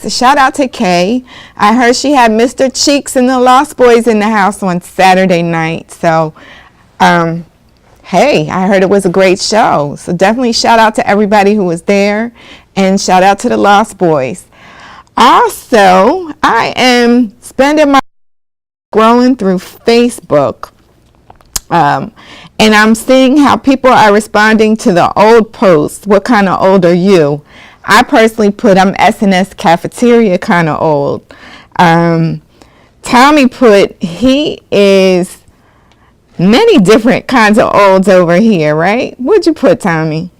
Shout out to Kay. I heard she had Mr. Cheeks and the Lost Boys in the house on Saturday night. So, hey, I heard it was a great show. So definitely shout out to everybody who was there, and shout out to the Lost Boys. Also, I am spending my scrolling through Facebook, and I'm seeing how people are responding to the old posts. What kind of old are you? I personally put I'm S&S cafeteria kind of old. Tommy put he is many different kinds of olds over here, right? What'd you put, Tommy?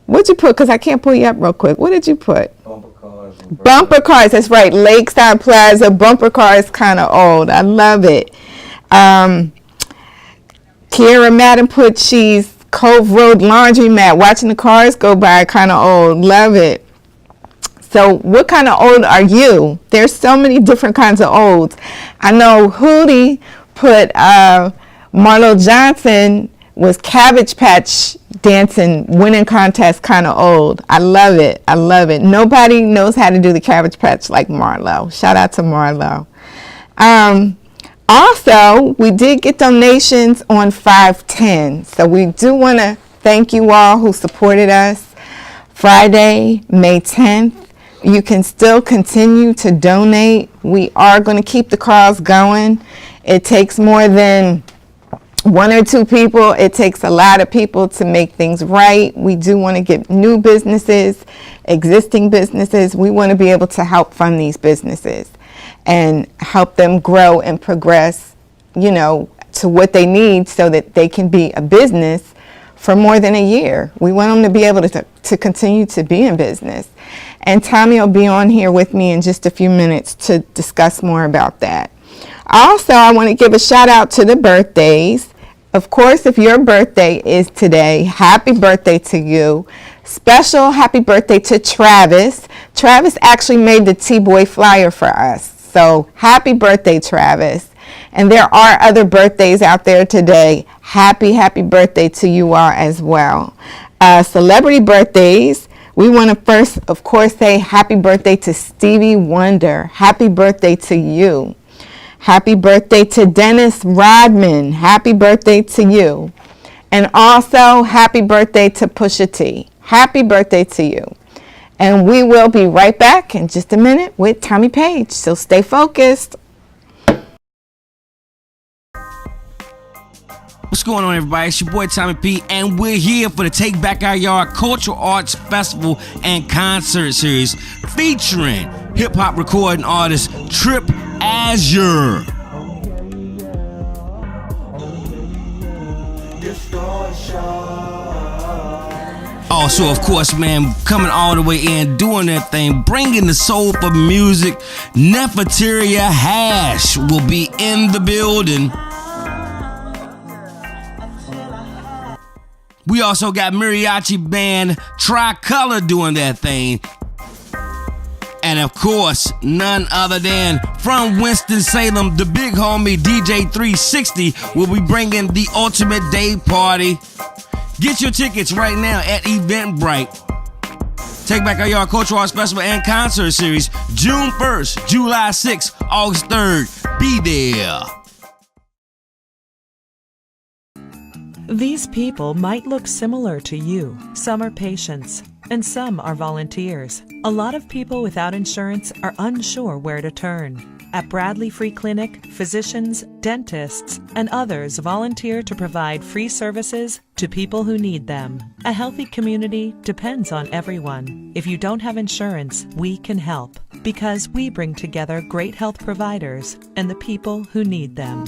What'd you put? Because I can't pull you up real quick. What did you put? Bumper cars. Bumper cars, that's right. Lakeside Plaza, bumper cars kind of old. I love it. Kiera Madden put she's Cove Road Laundromat, watching the cars go by, kind of old. Love it. So what kind of old are you? There's so many different kinds of olds. I know Hootie put Marlo Johnson was Cabbage Patch dancing, winning contest kind of old. I love it. I love it. Nobody knows how to do the Cabbage Patch like Marlo. Shout out to Marlo. Also, we did get donations on 5/10, so we do want to thank you all who supported us. Friday, May 10th, you can still continue to donate. We are going to keep the cause going. It takes more than one or two people. It takes a lot of people to make things right. We do want to get new businesses, existing businesses. We want to be able to help fund these businesses and help them grow and progress, to what they need so that they can be a business for more than a year. We want them to be able to continue to be in business. And Tommy will be on here with me in just a few minutes to discuss more about that. Also, I want to give a shout out to the birthdays. Of course, if your birthday is today, happy birthday to you. Special happy birthday to Travis. Travis actually made the T-Boy flyer for us. So happy birthday, Travis. And there are other birthdays out there today. Happy birthday to you all as well. Celebrity birthdays. We want to first, of course, say happy birthday to Stevie Wonder. Happy birthday to you. Happy birthday to Dennis Rodman. Happy birthday to you. And also, happy birthday to Pusha T. Happy birthday to you. And we will be right back in just a minute with Tommy Page. So stay focused. What's going on, everybody? It's your boy Tommy P, and we're here for the Take Back Our Yard Cultural Arts Festival and Concert Series featuring hip-hop recording artist Trip Azure. Also, of course, man, coming all the way in, doing that thing, bringing the soul for music, Nefertaria Hash will be in the building. We also got mariachi band Tricolor doing that thing. And of course, none other than from Winston-Salem, the big homie DJ 360 will be bringing the ultimate day party. Get your tickets right now at Eventbrite. Take Back Our Yard Cultural Arts Festival and Concert Series, June 1st, July 6th, August 3rd. Be there. These people might look similar to you. Some are patients, and some are volunteers. A lot of people without insurance are unsure where to turn. At Bradley Free Clinic, physicians, dentists, and others volunteer to provide free services to people who need them. A healthy community depends on everyone. If you don't have insurance, we can help, because we bring together great health providers and the people who need them.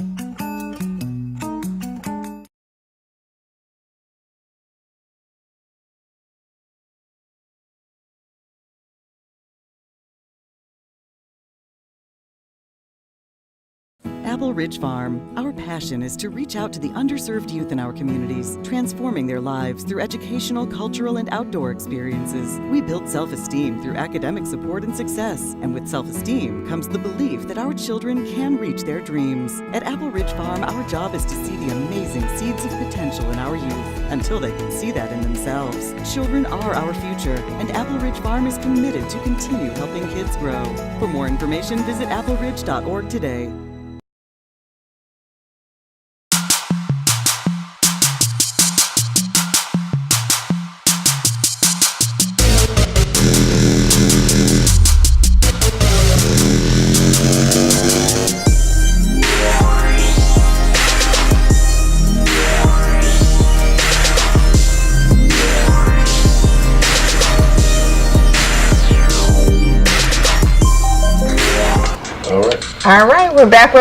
Apple Ridge Farm. Our passion is to reach out to the underserved youth in our communities, transforming their lives through educational, cultural, and outdoor experiences. We build self-esteem through academic support and success, and with self-esteem comes the belief that our children can reach their dreams. At Apple Ridge Farm, our job is to see the amazing seeds of potential potential in our youth until they can see that in themselves. Children are our future, and Apple Ridge Farm is committed to continue helping kids grow. For more information, visit appleridge.org today. All right, we're back.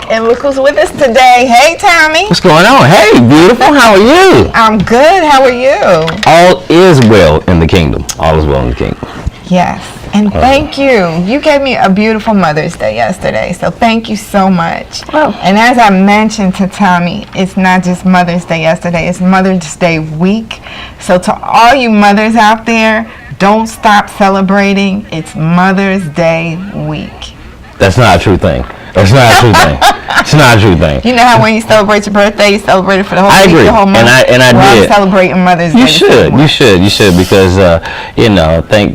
And look who's with us today. Hey, Tommy. What's going on? Hey, beautiful. How are you? I'm good. How are you? All is well in the kingdom. All is well in the kingdom. Yes. And thank you. You gave me a beautiful Mother's Day yesterday, so thank you so much. Well. And as I mentioned to Tommy, it's not just Mother's Day yesterday, it's Mother's Day week. So to all you mothers out there, don't stop celebrating. It's Mother's Day week. That's not a true thing. That's not a true thing. It's not a true thing. You know how when you celebrate your birthday, you celebrate it for the whole I week, agree. the whole month? And I did. I'm celebrating Mother's Day. You should, because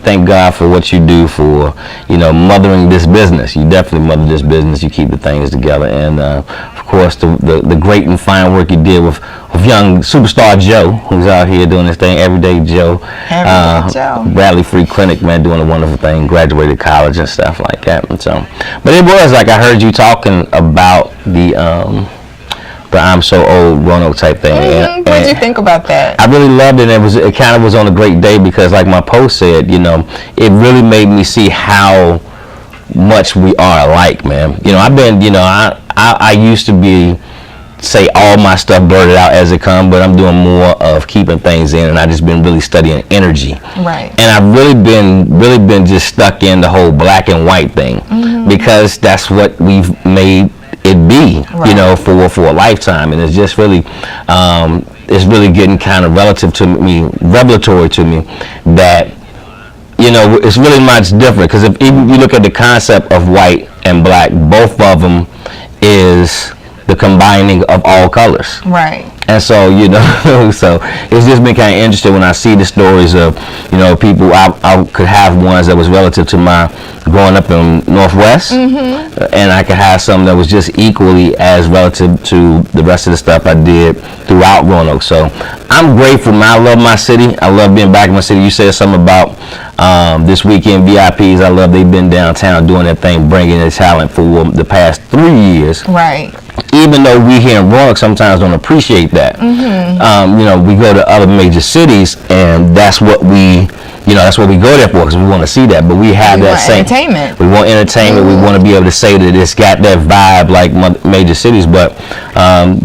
thank God for what you do for mothering this business. You definitely mother this business. You keep the things together, and of course the great and fine work you did with young superstar Joe, who's out here doing this thing, Everyday Joe. Everyday Joe. Bradley Free Clinic, man, doing a wonderful thing. Graduated college and stuff like that. And so, but it was like I heard you talking about the I'm so old Roanoke type thing. What did you think about that? I really loved it. And it kind of was on a great day because, like my post said, it really made me see how much we are alike, man. I've been, I used to say all my stuff blurted out as it comes, but I'm doing more of keeping things in, and I just been really studying energy. Right. And I've really been just stuck in the whole black and white thing because that's what we've made it be, right. For a lifetime, and it's just really it's really getting kind of revelatory to me that it's really much different, because if even you look at the concept of white and black, both of them is the combining of all colors. Right. And so, so it's just been kind of interesting when I see the stories of, people. I could have ones that was relative to my growing up in Northwest, and I could have some that was just equally as relative to the rest of the stuff I did throughout Roanoke. So I'm grateful, man. I love my city. I love being back in my city. You said something about this weekend VIPs. I love they've been downtown doing their thing, bringing their talent for the past 3 years. Right. Even though we here in Roanoke sometimes don't appreciate that. We go to other major cities, and that's what we go there for, because we want to see that. But we have We that want same entertainment. We want entertainment. We want to be able to say that it's got that vibe like major cities. But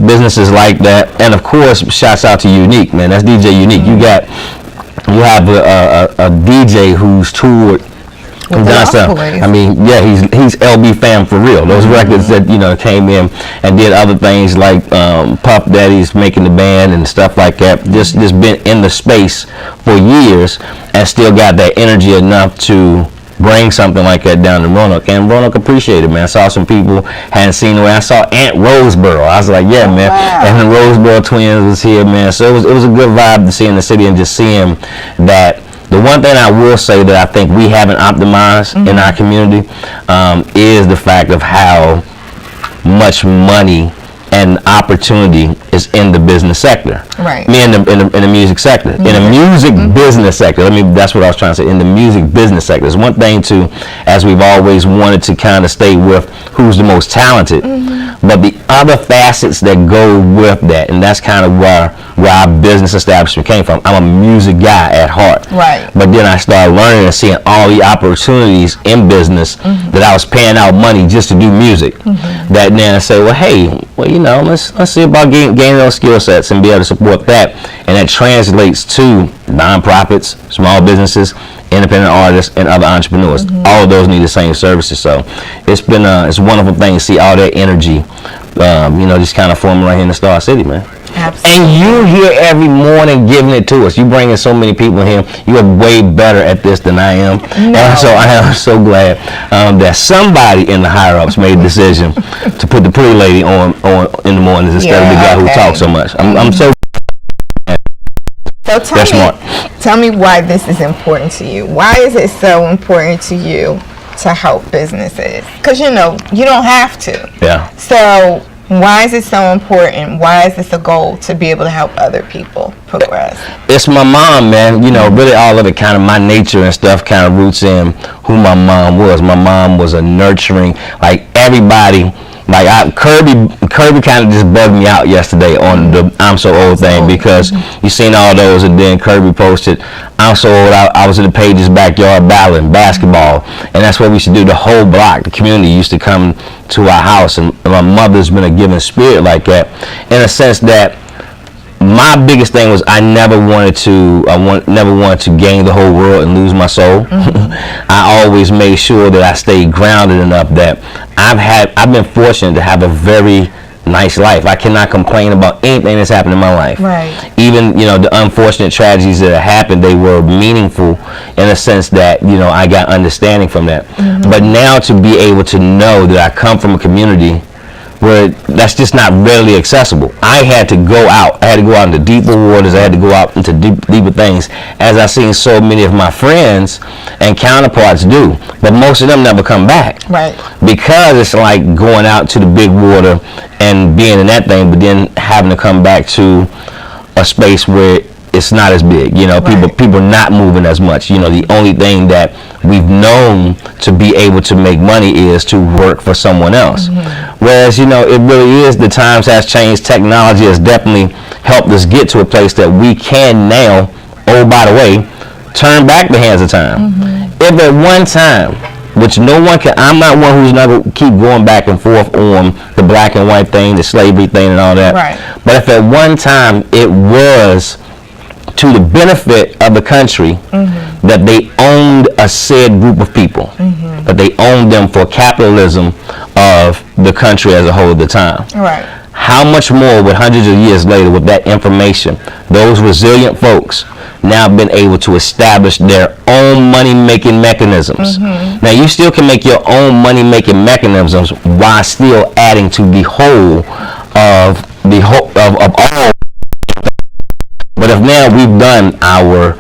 businesses like that, and of course, shouts out to Unique, man. That's DJ Unique. You have a DJ who's toured. I mean, yeah, he's LB fam for real. Those records that came in and did other things like Puff Daddy's making the band and stuff like that. Just been in the space for years and still got that energy enough to bring something like that down to Roanoke, and Roanoke appreciated, man. I saw some people hadn't seen the way. I saw Aunt Roseboro. I was like, yeah, man. Wow. And the Roseboro twins was here, man. So it was a good vibe to see in the city, and just seeing that. The one thing I will say that I think we haven't optimized in our community is the fact of how much money and opportunity is in the business sector. Right. In the music sector. In the music business sector. That's what I was trying to say. In the music business sector. It's one thing to, as we've always wanted to kind of stay with who's the most talented, but the other facets that go with that, and that's kind of where our business establishment came from. I'm a music guy at heart. Right. But then I started learning and seeing all the opportunities in business that I was paying out money just to do music. That then I said, well, hey, let's see about gaining those skill sets and be able to support that. And that translates to nonprofits, small businesses, independent artists, and other entrepreneurs. All of those need the same services. So it's been it's a wonderful thing to see all that energy just kind of forming right here in the Star City, man. Absolutely. And you here every morning giving it to us. You bringing so many people here. You are way better at this than I am. No. And so I am so glad that somebody in the higher ups made the decision to put the pretty lady on in the mornings instead of the guy who talks so much. I'm so. So tell me why this is important to you. Why is it so important to you to help businesses? Because you don't have to. Yeah. So why is it so important? Why is this a goal to be able to help other people progress? It's my mom, man. Really all of it kind of my nature and stuff kind of roots in who my mom was. My mom was a nurturing, like everybody. Like Kirby kind of just bugged me out yesterday on the I'm so old thing, because you seen all those, and then Kirby posted I'm so old I was in the Pages backyard battling basketball, and that's what we used to do. The whole block, the community used to come to our house, and my mother's been a giving spirit like that, in a sense that my biggest thing was I never wanted to gain the whole world and lose my soul. I always made sure that I stayed grounded enough that I've been fortunate to have a very nice life. I cannot complain about anything that's happened in my life. Right. Even the unfortunate tragedies that happened, they were meaningful in a sense that I got understanding from that. But now to be able to know that I come from a community where that's just not readily accessible. I had to go out. I had to go out into deeper waters. I had to go out into deeper things, as I've seen so many of my friends and counterparts do. But most of them never come back. Right. Because it's like going out to the big water and being in that thing, but then having to come back to a space where it's not as big. People not moving as much. The only thing that we've known to be able to make money is to work for someone else. Whereas, it really is, the times has changed. Technology has definitely helped us get to a place that we can now, oh, by the way, turn back the hands of time. If at one time, which no one can, I'm not one who's never keep going back and forth on the black and white thing, the slavery thing and all that. Right. But if at one time it was to the benefit of the country that they owned a said group of people, that they owned them for capitalism of the country as a whole at the time. Right. How much more would hundreds of years later, with that information, those resilient folks now been able to establish their own money-making mechanisms? Now, you still can make your own money-making mechanisms while still adding to the whole of all. But if now we've done our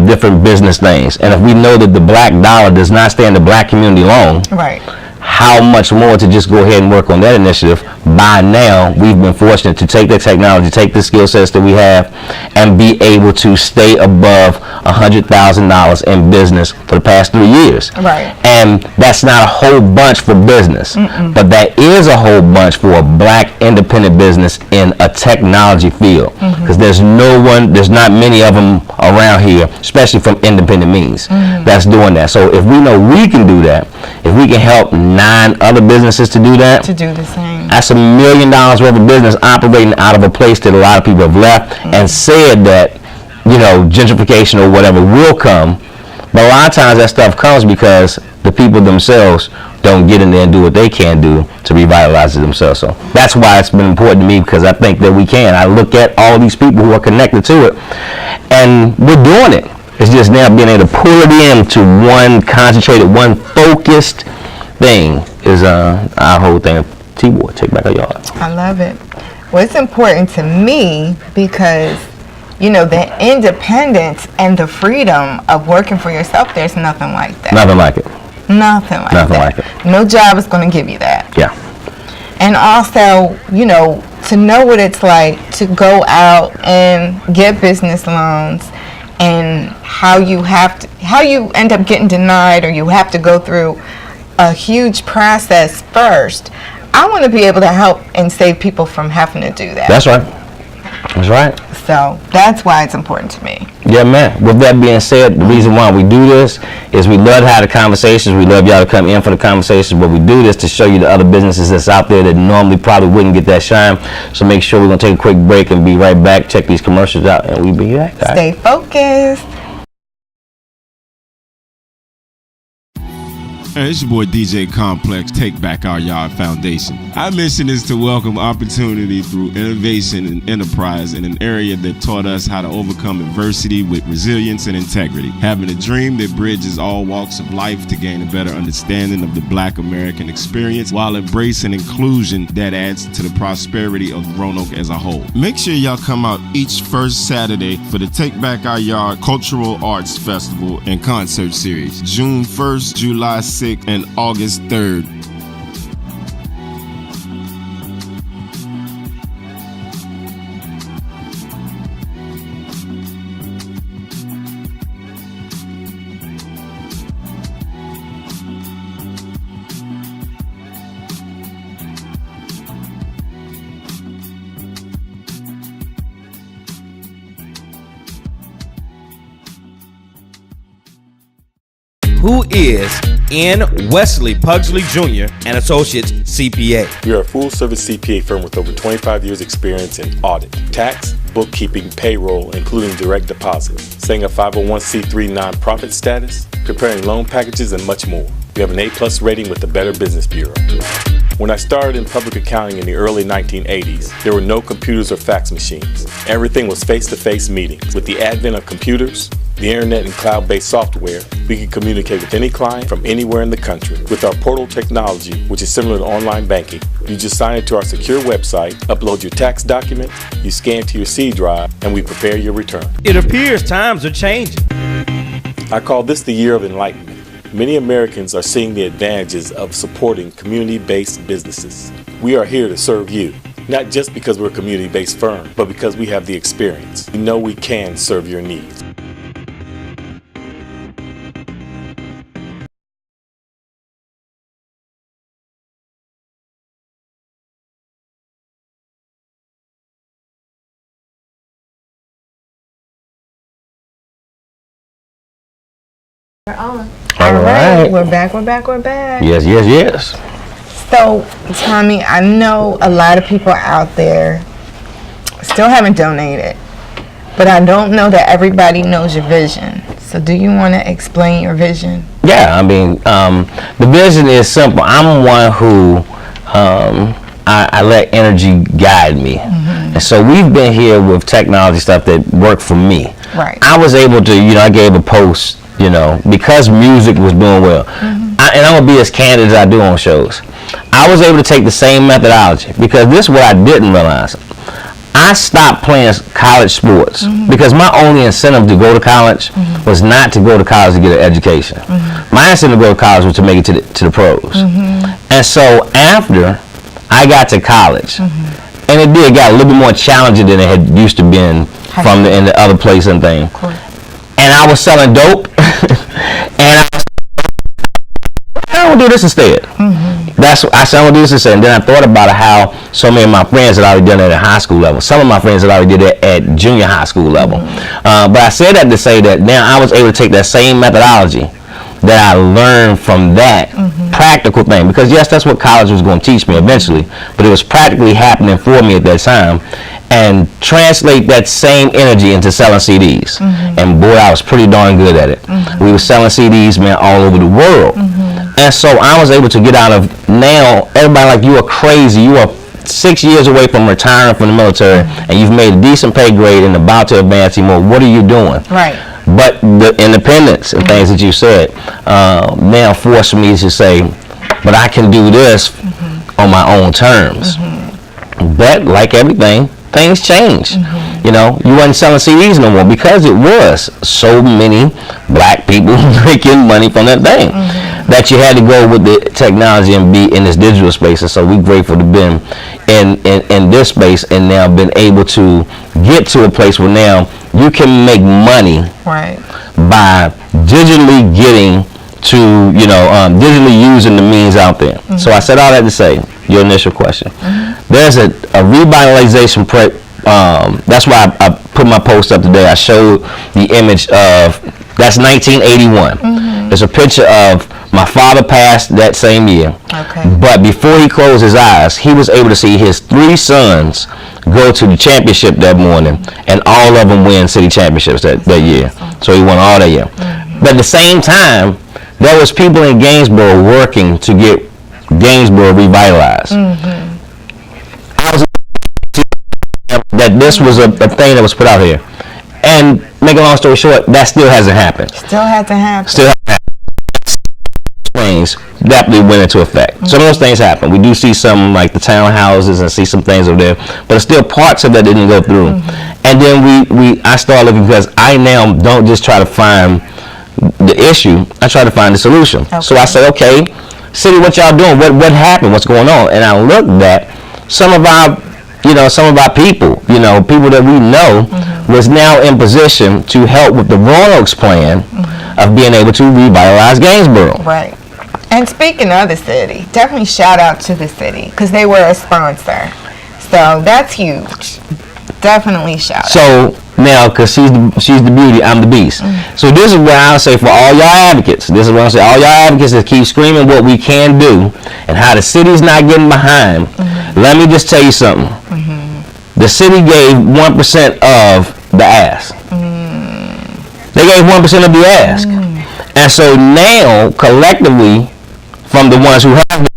different business things, and if we know that the black dollar does not stay in the black community long, right, how much more to just go ahead and work on that initiative? By now, we've been fortunate to take that technology, take the skill sets that we have, and be able to stay above $100,000 in business for the past 3 years. Right. And that's not a whole bunch for business, but that is a whole bunch for a black independent business in a technology field. Because there's not many of them around here, especially from independent means, that's doing that. So if we know we can do that, if we can help 9 other businesses to do that, to do the same, that's $1 million worth of business operating out of a place that a lot of people have left and said that, gentrification or whatever will come. But a lot of times that stuff comes because the people themselves don't get in there and do what they can do to revitalize it themselves. So that's why it's been important to me, because I think that we can. I look at all these people who are connected to it, and we're doing it. It's just now being able to pull it into one concentrated, one focused thing is our whole thing. T-Boy, take back our yard. I love it. Well, it's important to me because, the independence and the freedom of working for yourself, there's nothing like that. Nothing like it. Nothing like it. No job is going to give you that. Yeah. And also, to know what it's like to go out and get business loans, and how you end up getting denied, or you have to go through a huge process first. I want to be able to help and save people from having to do that. That's right. That's right. So that's why it's important to me. Yeah, man. With that being said, the reason why we do this is we love to have the conversations. We love y'all to come in for the conversations, but we do this to show you the other businesses that's out there that normally probably wouldn't get that shine. So make sure we're going to take a quick break and be right back. Check these commercials out, and we'll be back. Stay focused. Hey, it's your boy DJ Complex, Take Back Our Yard Foundation. Our mission is to welcome opportunity through innovation and enterprise in an area that taught us how to overcome adversity with resilience and integrity. Having a dream that bridges all walks of life to gain a better understanding of the Black American experience while embracing inclusion that adds to the prosperity of Roanoke as a whole. Make sure y'all come out each first Saturday for the Take Back Our Yard Cultural Arts Festival and Concert Series, June 1st, July 6th, and August 3rd. Who is N. Wesley Pugsley Jr. and Associates CPA? We are a full-service CPA firm with over 25 years experience in audit, tax, bookkeeping, payroll, including direct deposit, setting a 501c3 nonprofit status, preparing loan packages, and much more. We have an A+ rating with the Better Business Bureau. When I started in public accounting in the early 1980s, there were no computers or fax machines. Everything was face-to-face meetings. With the advent of computers, the internet, and cloud-based software, we can communicate with any client from anywhere in the country. With our portal technology, which is similar to online banking, you just sign into our secure website, upload your tax document, you scan to your C drive, and we prepare your return. It appears times are changing. I call this the year of enlightenment. Many Americans are seeing the advantages of supporting community-based businesses. We are here to serve you, not just because we're a community-based firm, but because we have the experience. We know we can serve your needs. All right. We're back. Yes. So, Tommy, I know a lot of people out there still haven't donated, but I don't know that everybody knows your vision. So do you want to explain your vision? Yeah, I mean, the vision is simple. I'm one who I let energy guide me. And so we've been here with technology stuff that worked for me. Right. I was able to, I gave a post, because music was doing well. And I'm going to be as candid as I do on shows. I was able to take the same methodology because this is what I didn't realize. I stopped playing college sports because my only incentive to go to college was not to go to college to get an education. My incentive to go to college was to make it to the pros. And so after I got to college, and it got a little bit more challenging than it had used to been from in the other place and thing. And I was selling dope, and I would do this instead. I said, I'm going to do this instead. And then I thought about how so many of my friends had already done it at high school level. Some of my friends had already did it at junior high school level. But I said that to say that now I was able to take that same methodology that I learned from that practical thing. Because yes, that's what college was going to teach me eventually. But it was practically happening for me at that time. And translate that same energy into selling CDs. And boy, I was pretty darn good at it. We were selling CDs, man, all over the world. And so I was able to get out of, now everybody like, you are crazy. You are 6 years away from retiring from the military, and you've made a decent pay grade and about to advance more. What are you doing? Right. But the independence and things that you said now forced me to say, but I can do this on my own terms. But like everything, things change. You wasn't selling CDs no more because it was so many black people making money from that thing that you had to go with the technology and be in this digital space. And so we're grateful to be in this space and now been able to get to a place where now you can make money by digitally getting to, digitally using the means out there. So I said all that to say, your initial question. There's a revitalization that's why I put my post up today. I showed the image of, that's 1981. There's a picture of my father passed that same year. But before he closed his eyes, he was able to see his 3 sons go to the championship that morning, and all of them win city championships that year. So he won all that year. But at the same time, there was people in Gainesboro working to get Gainesboro revitalized. I was that this was a thing that was put out here. And make a long story short, that still hasn't happened. Still hasn't happened. Still hasn't happened. Things definitely went into effect. Some of those things happen. We do see some like the townhouses and see some things over there, but still parts of that didn't go through. And then I started looking, because I now don't just try to find the issue, I try to find the solution. Okay. So I said, okay, city, what y'all doing? What happened? What's going on? And I looked at some of our people, people that we know was now in position to help with the Roanoke's plan of being able to revitalize Gainesboro. Right. And speaking of the city, definitely shout out to the city, because they were a sponsor. So that's huge. Definitely shout out. So now, because she's the beauty, I'm the beast. So this is what I'll say for all y'all advocates. This is what I'll say, all y'all advocates that keep screaming what we can do and how the city's not getting behind. Let me just tell you something. The city gave 1% of the ask. They gave 1% of the ask. And so now, collectively, from the ones who have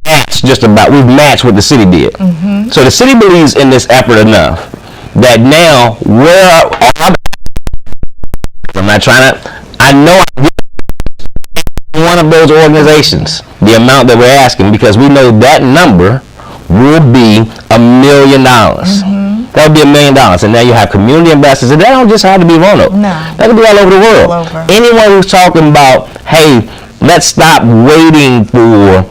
matched we've matched what the city did. So the city believes in this effort enough that now I'm not trying to, I know one of those organizations the amount that we're asking, because we know that number will be $1 million. That would be $1 million. And now you have community ambassadors, and that don't just have to be Roanoke. No. That could be all over the world. All over. Anyone who's talking about, hey, let's stop waiting for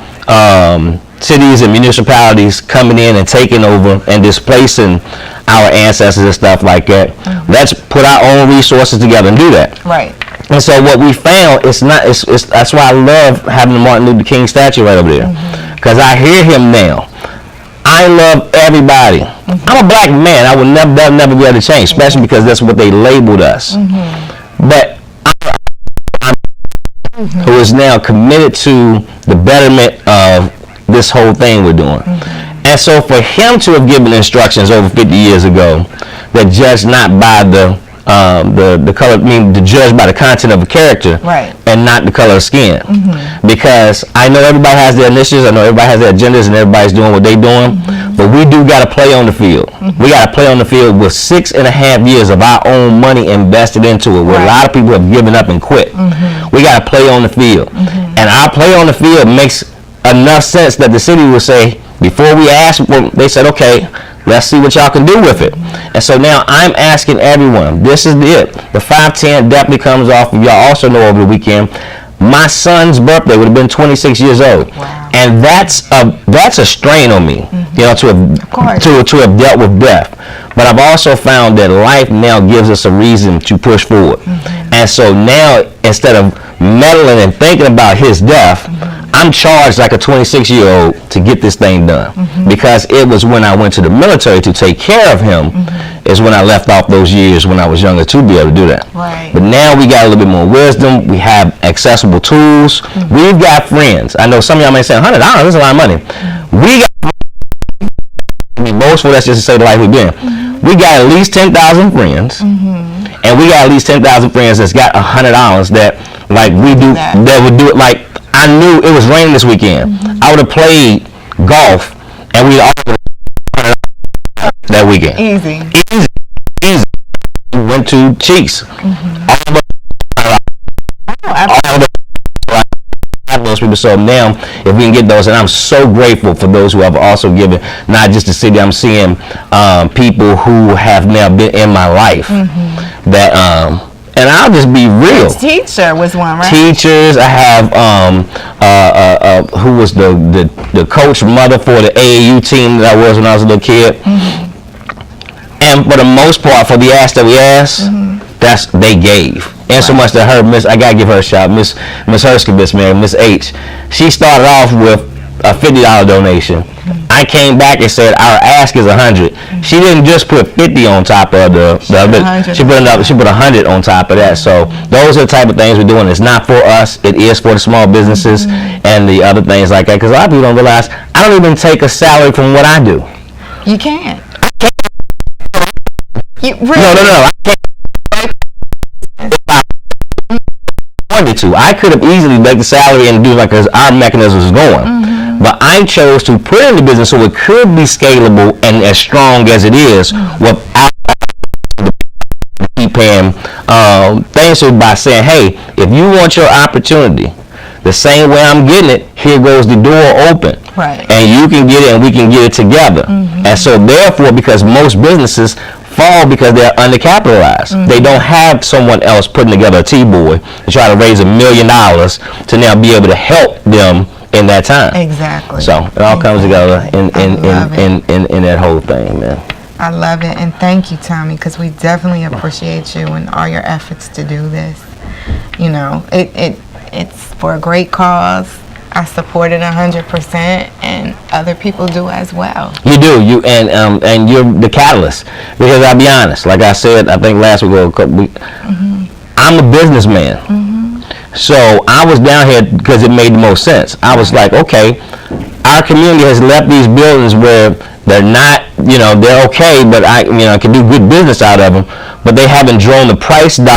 cities and municipalities coming in and taking over and displacing our ancestors and stuff like that. Let's put our own resources together and do that. Right. And so what we found, it's that's why I love having the Martin Luther King statue right over there, because I hear him now. I love everybody. I'm a black man. I will never be able to change, especially because that's what they labeled us. But I'm who is now committed to the betterment of this whole thing we're doing. And so for him to have given instructions over 50 years ago that judge not by the color, to judge by the content of a character, right, and not the color of skin. Because I know everybody has their initiatives, I know everybody has their agendas, and everybody's doing what they're doing, but we do got to play on the field. We got to play on the field with 6.5 years of our own money invested into it, where a lot of people have given up and quit. We got to play on the field. And our play on the field makes enough sense that the city will say, before we ask, they said, okay, let's see what y'all can do with it. And so now I'm asking everyone, this is it. The 510 definitely comes off. Y'all also know over the weekend, my son's birthday would have been 26 years old. Wow. And that's a strain on me, to have dealt with death. But I've also found that life now gives us a reason to push forward. And so now, instead of meddling and thinking about his death, I'm charged like a 26-year-old to get this thing done, because it was when I went to the military to take care of him is when I left off those years when I was younger to be able to do that. Right. But now we got a little bit more wisdom. We have accessible tools. We've got friends. I know some of y'all may say $100. That's a lot of money. We got, I mean, boastful, that's just to say the life we've been. We got at least 10,000 friends, and we got at least 10,000 friends that's got $100 that like we do that would do it. Like, I knew it was raining this weekend. I would have played golf, and we'd all that weekend. Easy. We went to Cheeks. All those people. So now, if we can get those, and I'm so grateful for those who have also given, not just the city. I'm seeing people who have now been in my life that. And I'll just be real. Teacher was one, right? Teachers. I have who was the coach mother for the AAU team that I was when I was a little kid. And for the most part, for the ask that we asked, they gave. And so much that I gotta give her a shout, Miss Herskowitz, man, Miss H. She started off with a $50 donation. I came back and said our ask is 100. She didn't just put 50 on top of she put 100 on top of that. So those are the type of things we're doing. It's not for us. It is for the small businesses and the other things like that. Because a lot of people don't realize I don't even take a salary from what I do. You can't. No. I can't. to. I could have easily make the salary and do like our mechanism is going. But I chose to put it in the business so it could be scalable and as strong as it is without keep paying things by saying, hey, if you want your opportunity the same way I'm getting it, here goes the door open. Right. And you can get it and we can get it together. And so therefore, because most businesses fall because they're undercapitalized. They don't have someone else putting together a T-boy to try to raise $1 million to now be able to help them in that time. Exactly. So it all comes together in that whole thing, man. I love it, and thank you, Tommy, because we definitely appreciate you and all your efforts to do this. You know, it's for a great cause. I support it 100%, and other people do as well. You do, and you're the catalyst. Because I'll be honest, like I said, I think last week, I'm a businessman. So I was down here because it made the most sense. I was like, okay, our community has left these buildings where they're not, they're okay, but I can do good business out of them, but they haven't drawn the price down.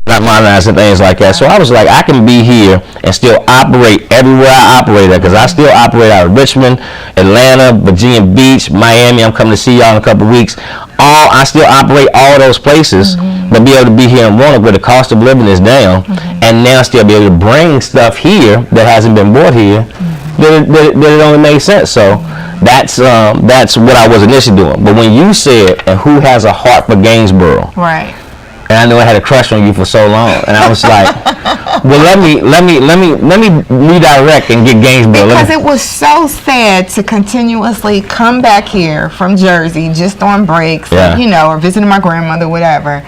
Not modernizing things like that. So I was like, I can be here and still operate everywhere I operate at, because I still operate out of Richmond, Atlanta, Virginia Beach, Miami. I'm coming to see y'all in a couple of weeks. I still operate all those places, but be able to be here in Roanoke where the cost of living is down, and now still be able to bring stuff here that hasn't been brought here, that it only makes sense. So that's what I was initially doing. But when you said, and who has a heart for Gainsborough? Right. And I knew I had a crush on you for so long, and I was like, well, let me redirect and get Gainsborough. Because it was so sad to continuously come back here from Jersey just on breaks, or visiting my grandmother, whatever,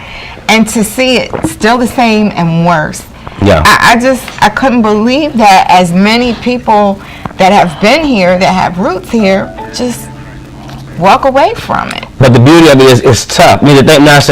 and to see it still the same and worse. Yeah. I couldn't believe that as many people that have been here, that have roots here, just walk away from it. But the beauty of it is, it's tough. The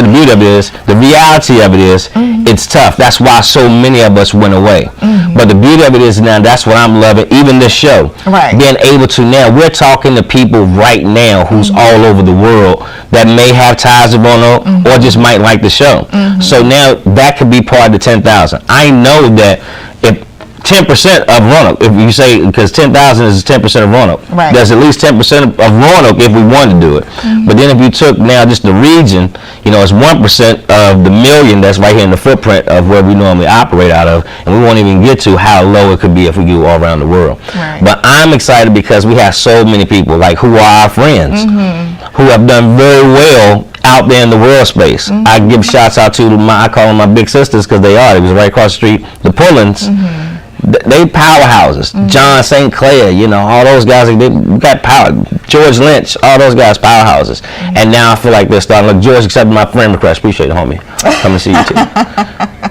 beauty of it is, the reality of it is, it's tough. That's why so many of us went away. But the beauty of it is now, that's what I'm loving, even this show. Right. Being able to now, we're talking to people right now who's all over the world that may have ties to Roanoke or just might like the show. So now that could be part of the 10,000. I know that if 10% of Roanoke, if you say, because 10,000 is 10% of Roanoke. Right. There's at least 10% of Roanoke if we wanted to do it. But then if you took now just the region, it's 1% of the million that's right here in the footprint of where we normally operate out of, and we won't even get to how low it could be if we go all around the world. Right. But I'm excited because we have so many people, like, who are our friends, who have done very well out there in the world space. I give shouts out to I call them my big sisters, because they are. It was right across the street, the Pullens. They powerhouses. John St. Clair, all those guys, they got power. George Lynch, all those guys, powerhouses. And now I feel like they're starting. Look, George accepted my friend request. Appreciate it, homie. Come to see you too.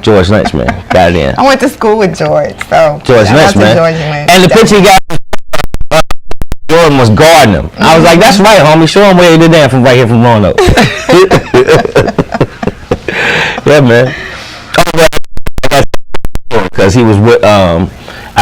George Lynch, man, got it in. I went to school with George, so George Lynch, man. And the picture he got, Jordan was guarding him. I was like, that's right, homie. Show him where he did that from right here from Roanoke. Yeah, man. Because he was with, I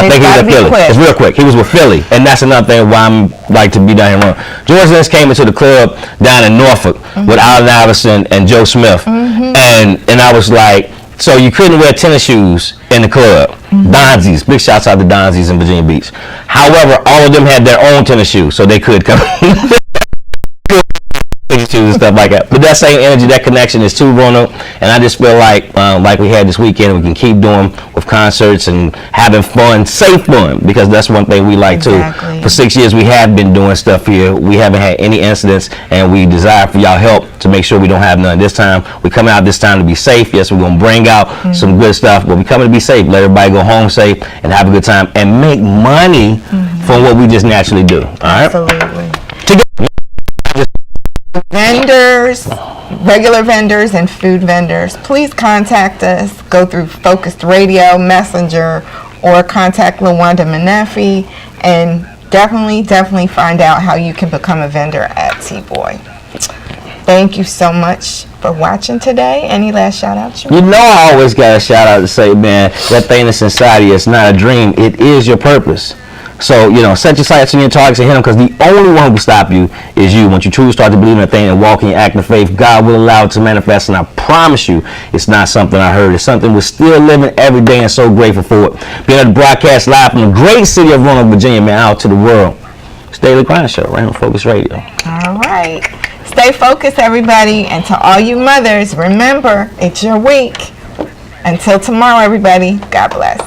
think he was at Philly. It's real quick. He was with Philly, and that's another thing why I'm like to be down here. George Lynch came into the club down in Norfolk with Allen Iverson and Joe Smith, and I was like, so you couldn't wear tennis shoes in the club. Donzies, big shouts out to Donzies in Virginia Beach. However, all of them had their own tennis shoes, so they could come. And stuff like that. But that same energy, that connection is to Roanoke, and I just feel like we had this weekend, we can keep doing with concerts and having fun, safe fun, because that's one thing we like too. For 6 years we have been doing stuff here. We haven't had any incidents, and we desire for y'all help to make sure we don't have none. This time, we come out this time to be safe. Yes, we're going to bring out some good stuff, but we coming to be safe. Let everybody go home safe and have a good time and make money from what we just naturally do. All right? Absolutely. Vendors, regular vendors, and food vendors, please contact us. Go through Focused Radio, Messenger, or contact LaWanda Menefee, and definitely find out how you can become a vendor at T-Boy. Thank you so much for watching today. Any last shout outs? I always got a shout out to say, man, that thing that's inside of you, it's not a dream. It is your purpose. So, set your sights and your targets and hit them, because the only one who will stop you is you. Once you truly start to believe in a thing and walk in your act of faith, God will allow it to manifest. And I promise you, it's not something I heard. It's something we're still living every day, and so grateful for it. Being able to broadcast live from the great city of Roanoke, Virginia, man, out to the world. It's Daily Grind Show, right on Focus Radio. All right. Stay focused, everybody. And to all you mothers, remember, it's your week. Until tomorrow, everybody, God bless.